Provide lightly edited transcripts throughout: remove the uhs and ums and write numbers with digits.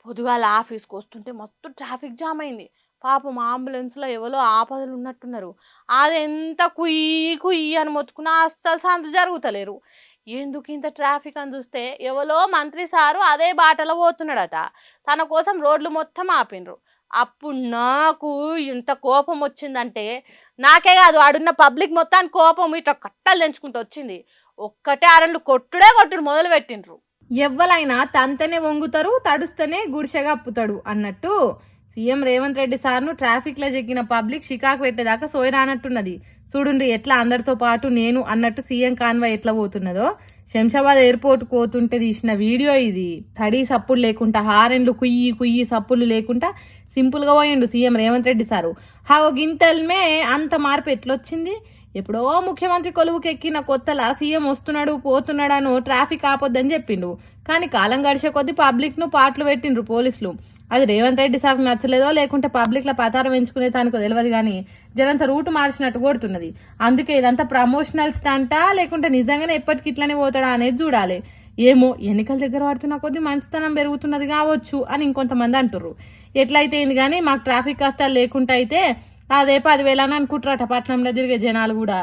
పొద్దుగాల ఆఫీస్కి వస్తుంటే మస్తు ట్రాఫిక్ జామ్ అయింది. పాపం అంబులెన్స్లో ఎవరో ఆపదలు ఉన్నట్టున్నారు. అది ఎంత కుయ్యి కుయ్యి అని మొత్తుకున్నా అస్సలు సందు జరుగుతలేరు. ఎందుకు ఇంత ట్రాఫిక్ అని చూస్తే ఎవరో మంత్రి సారు అదే బాటలో పోతున్నాడట. తన కోసం రోడ్లు మొత్తం ఆపిండ్రు. అప్పుడు నాకు ఇంత కోపం వచ్చిందంటే, నాకే కాదు ఆడున్న పబ్లిక్ మొత్తానికి కోపం ఇట్లా కట్టలు తెంచుకుంటూ వచ్చింది. ఒక్కటే అరెండు కొట్టుడు మొదలు పెట్టిండ్రు. ఎవ్వలైనా తంతనే వంగుతారు, తడుస్తేనే గుడిసెగా అప్పుతాడు అన్నట్టు సీఎం రేవంత్ రెడ్డి సార్ను ట్రాఫిక్ లో చెక్కిన పబ్లిక్ షికాకు పెట్టేదాకా సోయరానట్టున్నది. చూడుండ్రి ఎట్లా అందరితో పాటు నేను అన్నట్టు సీఎం కాన్వాయ్ ఎట్లా పోతున్నదో. శంషాబాద్ ఎయిర్పోర్ట్ పోతుంటే తీసిన వీడియో ఇది. తడి సప్పులు లేకుండా, హారెన్లు కుయ్యి కుయ్యి సప్పులు లేకుండా సింపుల్ గా పోయిండు సీఎం రేవంత్ రెడ్డి సారు. గింతల్మే అంత మార్పు ఎట్లొచ్చింది? ఎప్పుడో ముఖ్యమంత్రి కొలువుకి ఎక్కిన కొత్తలా సీఎం వస్తున్నాడు పోతున్నాడను ట్రాఫిక్ ఆపొద్దని చెప్పిండు. కానీ కాలం గడిచే కొద్ది పబ్లిక్ ను పాటలు పెట్టిండ్రు పోలీసులు. అది రేవంత్ రెడ్డి సార్కు నచ్చలేదో లేకుంటే పబ్లిక్ ల పతారం ఎంచుకునే దానికో తెలియదు కానీ జనంత రూట్ మార్చినట్టు కొడుతున్నది. అందుకే ఇదంతా ప్రమోషనల్ స్టంటా లేకుంటే నిజంగానే ఎప్పటికి ఇట్లనే పోతాడా అనేది చూడాలి. ఏమో ఎన్నికల దగ్గర పడుతున్న కొద్ది మంచితనం పెరుగుతున్నది కావచ్చు అని ఇంకొంతమంది అంటుర్రు. ఎట్లయితే అయింది కానీ మాకు ట్రాఫిక్ కష్టాలు లేకుండా అయితే అదే 10,000 అని అనుకుంటారట పట్నంలో తిరిగే జనాలు కూడా.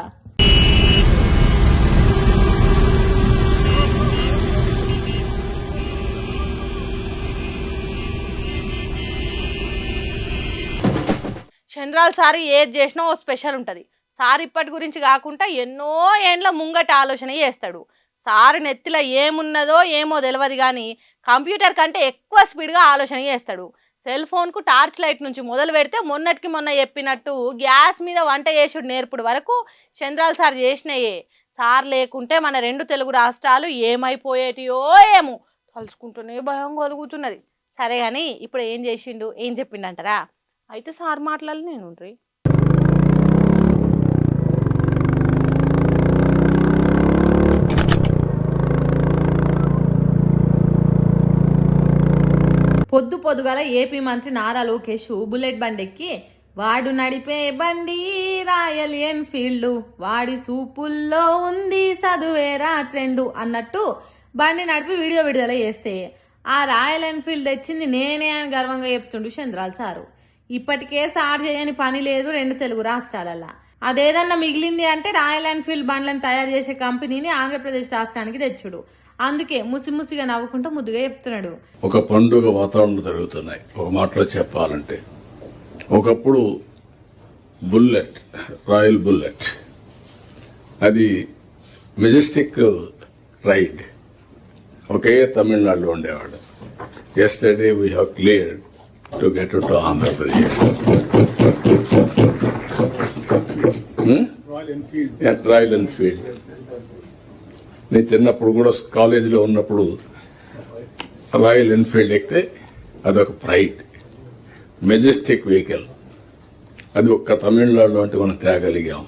చంద్రాల సారి ఏది చేసినా ఓ స్పెషల్ ఉంటుంది. సార్ ఇప్పటి గురించి కాకుండా ఎన్నో ఏండ్ల ముంగట ఆలోచన చేస్తాడు. సార్ నెత్తిలో ఏమున్నదో ఏమో తెలియదు కానీ కంప్యూటర్ కంటే ఎక్కువ స్పీడ్గా ఆలోచన చేస్తాడు. సెల్ ఫోన్కు టార్చ్ లైట్ నుంచి మొదలు పెడితే మొన్నటికి మొన్న చెప్పినట్టు గ్యాస్ మీద వంట చేసుడు నేర్పుడు వరకు చంద్రాల సార్ చేసినాయే. సార్ లేకుంటే మన 2 తెలుగు రాష్ట్రాలు ఏమైపోయేటియో ఏమో తలుచుకుంటూనే భయం కలుగుతున్నది. సరే కానీ ఇప్పుడు ఏం చేసిండు ఏం చెప్పిండంటారా? అయితే సార్ మాట్లాడాలి నేను రీ. పొద్దుగాల ఏపీ మంత్రి నారా లోకేష్ బుల్లెట్ బండి ఎక్కి వాడు నడిపే బండి రాయల్ ఎన్ఫీల్డ్, వాడి సూపుల్లో ఉంది చదువేరా ట్రెండ్ అన్నట్టు బండి నడిపి వీడియో విడుదల చేస్తే ఆ రాయల్ ఎన్ఫీల్డ్ తెచ్చింది నేనే అని గర్వంగా చెప్తుండు చంద్రాల సారు. ఇప్పటికే సార్ చేయని పని లేదు 2 తెలుగు రాష్ట్రాలల్లా. అదేదన్నా మిగిలింది అంటే రాయల్ ఎన్ఫీల్డ్ బండ్లను తయారు చేసే కంపెనీని ఆంధ్రప్రదేశ్ రాష్ట్రానికి తెచ్చుడు. అందుకే ముసిముసిగా నవ్వుకుంటూ ముద్దుగా చెప్తున్నాడు. ఒక పండుగ వాతావరణం జరుగుతున్నాయి. ఒక మాటలో చెప్పాలంటే ఒకప్పుడు బుల్లెట్, రాయల్ బుల్లెట్ అది మెజెస్టిక్ రైడ్ ఒకే తమిళనాడులో ఉండేవాడు. Yesterday we have cleared to get to Andhra Pradesh. Royal Enfield నేను చిన్నప్పుడు కూడా కాలేజీలో ఉన్నప్పుడు రాయల్ ఎన్ఫీల్డ్ ఎక్కితే అదొక ప్రైడ్, మెజెస్టిక్ వెహికల్. అది ఒక్క తమిళనాడులో అంటే మనం తేగలిగాం.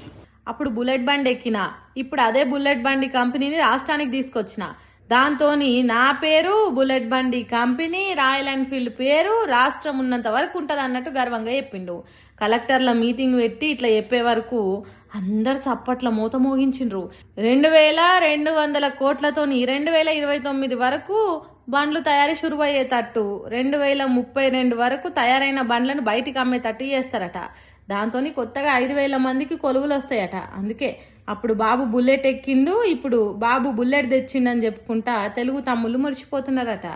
అప్పుడు బుల్లెట్ బండి ఎక్కిన, ఇప్పుడు అదే బుల్లెట్ బండి కంపెనీని రాష్ట్రానికి తీసుకొచ్చిన. దాంతోని నా పేరు బుల్లెట్ బండి కంపెనీ, రాయల్ ఎన్ఫీల్డ్ పేరు రాష్ట్రం ఉన్నంత వరకు ఉంటది అన్నట్టు గర్వంగా చెప్పిండు. కలెక్టర్ల మీటింగ్ పెట్టి ఇట్లా చెప్పే వరకు అందరు సప్పట్ల మూత మోగించిండ్రు. 2,200 కోట్లతోని 2029 వరకు బండ్లు తయారీ షురువయ్యేటట్టు, 2032 వరకు తయారైన బండ్లను బయటికి అమ్మేటట్టు చేస్తారట. దాంతో కొత్తగా 5,000 మందికి కొలువులు వస్తాయట. అందుకే అప్పుడు బాబు బుల్లెట్ ఎక్కిండు, ఇప్పుడు బాబు బుల్లెట్ తెచ్చిండని చెప్పుకుంటా తెలుగు తమ్ముళ్ళు మురిచిపోతున్నారట.